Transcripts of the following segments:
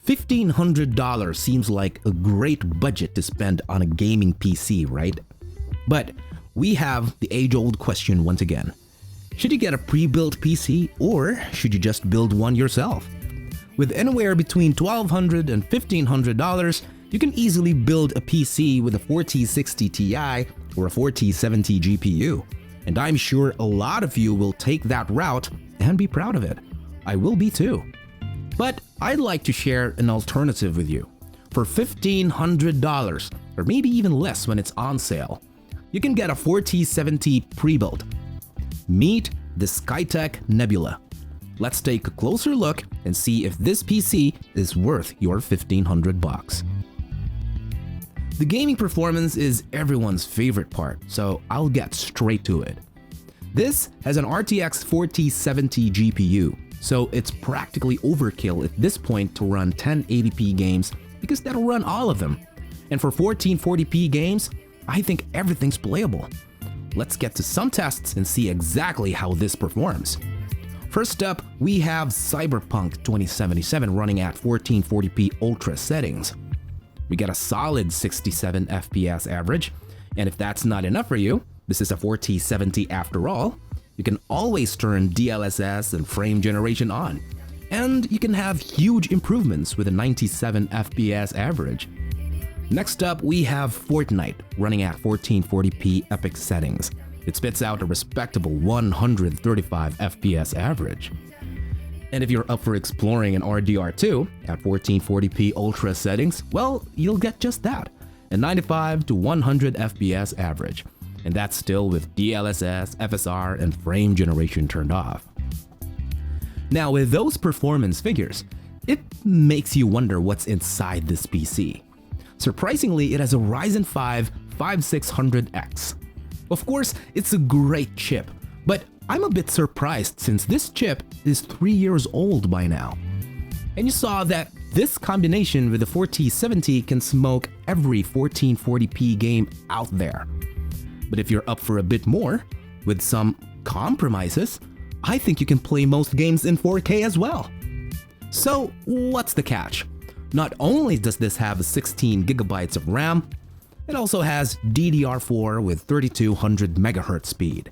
$1,500 seems like a great budget to spend on a gaming PC, right? But we have the age-old question once again. Should you get a pre-built PC or should you just build one yourself? With anywhere between $1,200 and $1,500, you can easily build a PC with a 4060 Ti or a 4070 GPU. And I'm sure a lot of you will take that route and be proud of it. I will be too. But I'd like to share an alternative with you. For $1,500, or maybe even less when it's on sale, you can get a 4070 Prebuilt. Meet the SkyTech Nebula. Let's take a closer look and see if this PC is worth your $1,500. The gaming performance is everyone's favorite part, so I'll get straight to it. This has an RTX 4070 GPU, so it's practically overkill at this point to run 1080p games because that'll run all of them. And for 1440p games, I think everything's playable. Let's get to some tests and see exactly how this performs. First up, we have Cyberpunk 2077 running at 1440p ultra settings. We get a solid 67 FPS average, and if that's not enough for you, this is a 4070 after all, you can always turn DLSS and frame generation on, and you can have huge improvements with a 97 FPS average. Next up, we have Fortnite running at 1440p epic settings. It spits out a respectable 135 FPS average. And if you're up for exploring an RDR2 at 1440p ultra settings, well, you'll get just that, a 95 to 100 FPS average. And that's still with DLSS, FSR, and frame generation turned off. Now with those performance figures, it makes you wonder what's inside this PC. Surprisingly, it has a Ryzen 5 5600X. Of course, it's a great chip, but I'm a bit surprised since this chip is 3 years old by now. And you saw that this combination with the 4070 can smoke every 1440p game out there. But if you're up for a bit more, with some compromises, I think you can play most games in 4K as well. So what's the catch? Not only does this have 16 gigabytes of RAM, it also has DDR4 with 3200 MHz speed.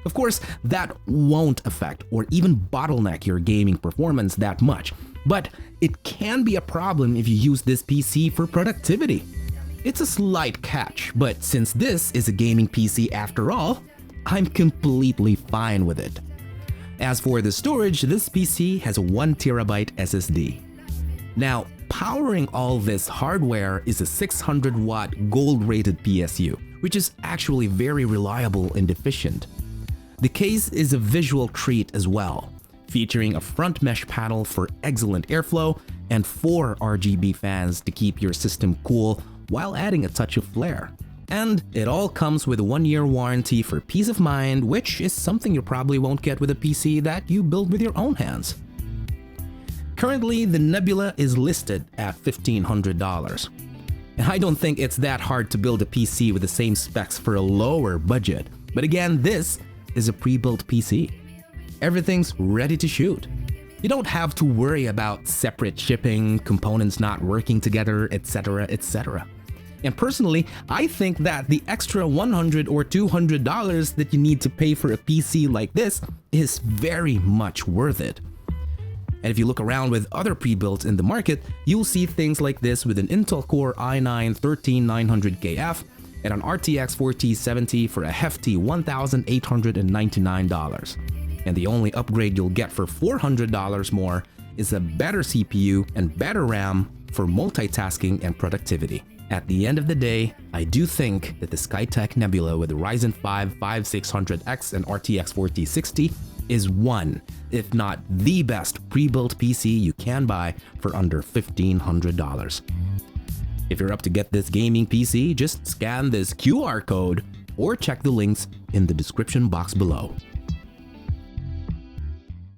Of course, that won't affect or even bottleneck your gaming performance that much, but it can be a problem if you use this PC for productivity. It's a slight catch, but since this is a gaming PC after all, I'm completely fine with it. As for the storage, this PC has a 1TB SSD. Now, powering all this hardware is a 600-watt gold-rated PSU, which is actually very reliable and efficient. The case is a visual treat as well, featuring a front mesh panel for excellent airflow and 4 RGB fans to keep your system cool while adding a touch of flair. And it all comes with a 1-year warranty for peace of mind, which is something you probably won't get with a PC that you build with your own hands. Currently, the Nebula is listed at $1,500. And I don't think it's that hard to build a PC with the same specs for a lower budget. But again, this is a pre-built PC. Everything's ready to shoot. You don't have to worry about separate shipping, components not working together, etc., etc. And personally, I think that the extra $100 or $200 that you need to pay for a PC like this is very much worth it. And if you look around with other pre-builts in the market, you'll see things like this with an Intel Core i9-13900KF and an RTX 4070 for a hefty $1,899. And the only upgrade you'll get for $400 more is a better CPU and better RAM for multitasking and productivity. At the end of the day, I do think that the SkyTech Nebula with the Ryzen 5 5600X and RTX 4060 is one, if not the best pre-built PC you can buy for under $1,500. If you're up to get this gaming PC, just scan this QR code or check the links in the description box below.